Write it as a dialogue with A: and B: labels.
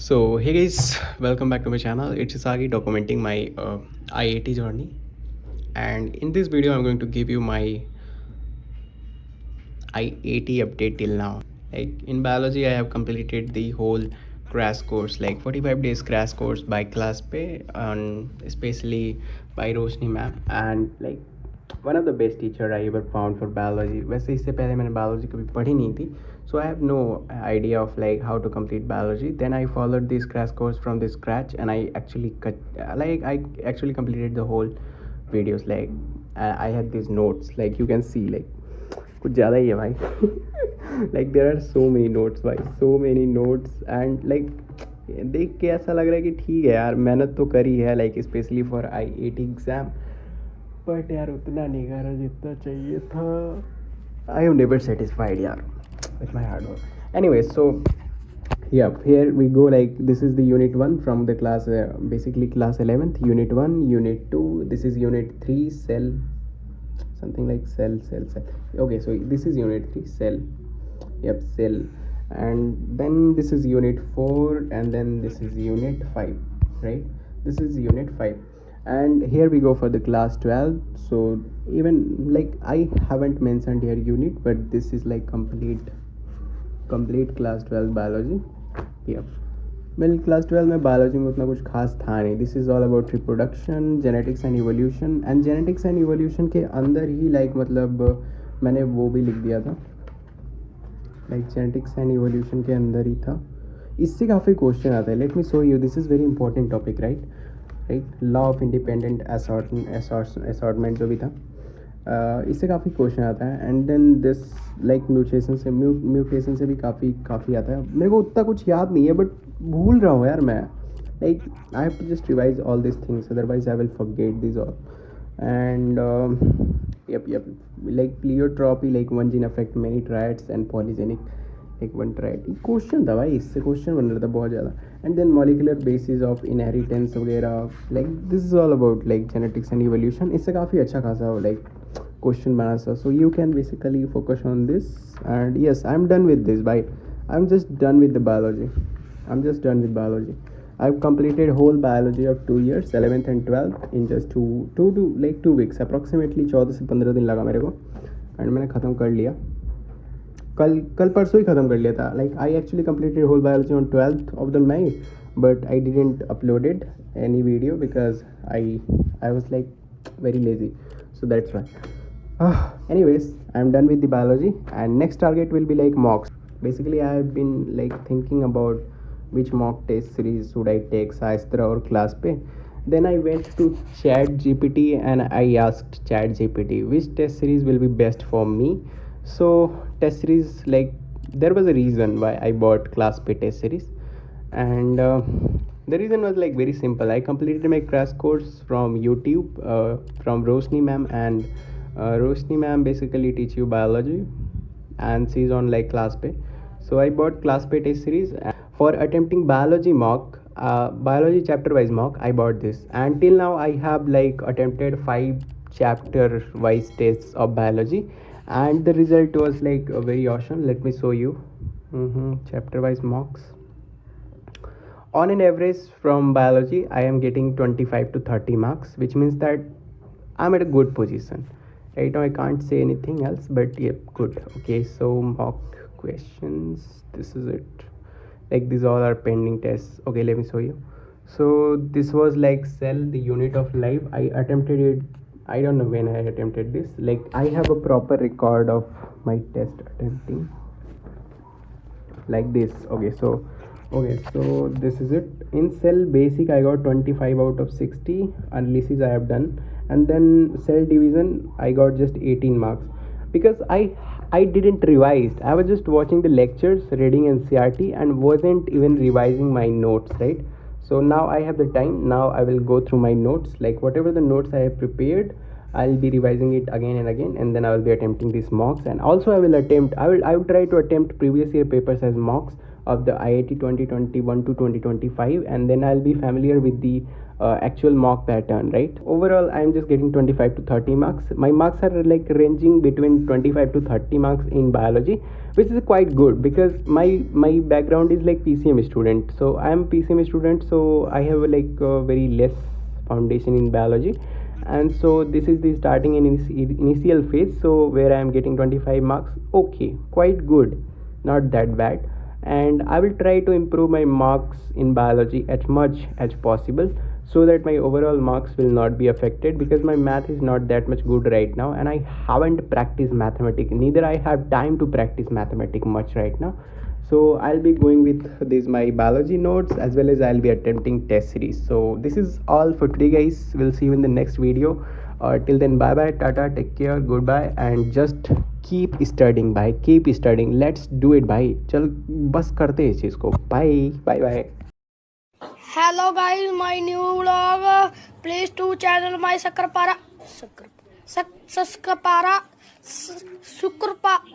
A: So hey guys, welcome back to my channel. It's Isagi documenting my IAT journey, and in this video I'm going to give you my IAT update till now. Like in biology, I have completed the whole crash course, like 45 days crash course by class pay, and especially by Roshni ma'am, and like one of the best teacher I ever found for biology. वैसे इससे पहले मैंने biology कभी पढ़ी नहीं थी, so I have no idea of like how to complete biology. Then I followed this crash course from the scratch, and I actually completed the whole videos. Like I had these notes, like you can see, like कुछ ज़्यादा ही है भाई. Like there are so many notes भाई, so many notes, and like देख के ऐसा लग रहा है कि ठीक है यार, मेहनत तो करी है like specially for IAT exam, but यार उतना नहीं करा जितना चाहिए था. आई एम नेवर सेटिस्फाइड यार with my hard work. Anyway, so yeah, here we go. Like this is the unit 1 from the class, basically class 11th, unit 1, unit 2. This is unit 3, cell, something like cell. Okay, so this is unit 3, cell. Yep, cell. And then this is unit 4, and then this is unit 5, right? This is unit 5, and here we go for the class 12. So even like I haven't mentioned here unit, but this is like complete class 12 biology. Yep. Well class 12 में biology में उतना कुछ खास था नहीं. This is all about reproduction, genetics and evolution. And genetics and evolution के अंदर ही like मतलब मैंने वो भी लिख दिया था, लाइक जेनेटिक्स एंड इवोल्यूशन के अंदर ही था. इससे काफ़ी क्वेश्चन आता है. Let me show you. This is very important topic, right. Law of independent assortment जो भी था, इससे काफ़ी क्वेश्चन आता है. And then this like mutation से भी काफ़ी आता है. मेरे को उतना कुछ याद नहीं है, बट भूल रहा हूँ यार मैं. Like I have to just revise all this things, otherwise I will forget this all. And yep, like pleiotropy, like one gene affect many triads, and polygenic like one triad. Question था भाई, इससे question बन रहा था बहुत ज़्यादा. And then molecular basis of inheritance वगैरह, like this is all about like genetics and evolution. इससे काफ़ी अच्छा खासा लाइक क्वेश्चन बना सा. So you can basically focus on this. And yes, I am done with this भाई. I am just done with the biology. I've completed whole biology of 2 years, 11th and 12th, in just two weeks approximately. 14 से 15 दिन लगा मेरे को, and मैंने ख़त्म कर लिया. कल परसों ही ख़त्म कर लिया था. Like I actually completed whole biology on 12th of the May, but I didn't uploaded any video because I was like very lazy, so that's why. Anyways, I'm done with the biology, and next target will be like mocks. Basically I have been like thinking about which mock test series should I take, Shastra or class pay. Then I went to chat gpt and I asked chat gpt which test series will be best for me. So test series, like there was a reason why I bought class pay test series, and the reason was like very simple. I completed my crash course from YouTube, from Roshni ma'am, and Roshni ma'am basically teach you biology, and she's on like class pay. So I bought class pay test series. For attempting biology mock, biology chapter wise mock, I bought this. And till now I have like attempted 5 chapter wise tests of biology, and the result was like very awesome. Let me show you. Chapter wise mocks. On an average from biology, I am getting 25 to 30 marks, which means that I'm at a good position. Right now I can't say anything else, but yep, good. Okay, so mock questions, this is it. Like these all are pending tests. Okay, let me show you. So this was like cell, the unit of life. I attempted it, I don't know when I attempted this. Like I have a proper record of my test attempting like this. Okay, so this is it. In cell basic I got 25 out of 60 analysis I have done, and then cell division I got just 18 marks because I didn't revise. I was just watching the lectures, reading NCERT, and wasn't even revising my notes, right? So now I have the time. Now I will go through my notes, like whatever the notes I have prepared, I'll be revising it again and again, and then I will be attempting these mocks. And also I will try to attempt previous year papers as mocks of the IIT 2021 to 2025, and then I'll be familiar with the actual mock pattern, right? Overall, I'm just getting 25 to 30 marks. My marks are like ranging between 25 to 30 marks in biology, which is quite good because my background is like PCM student. So I'm PCM student, so I have like very less foundation in biology, and so this is the starting and initial phase, so where I am getting 25 marks. Okay, quite good, not that bad. And I will try to improve my marks in biology as much as possible, so that my overall marks will not be affected, because my math is not that much good right now, and I haven't practiced mathematics, neither I have time to practice mathematics much right now. So I'll be going with this my biology notes, as well as I'll be attempting test series. So this is all for today, guys. We'll see you in the next video. Till then, bye bye, tata, take care, goodbye, and just keep studying, bhai, keep studying. Let's do it, bhai. चल बस करते हैं इस चीज़ को. Bye bye bye.
B: Hello guys, my new vlog. Please to channel my Sakrapara. Sakrapara. Sakrapara.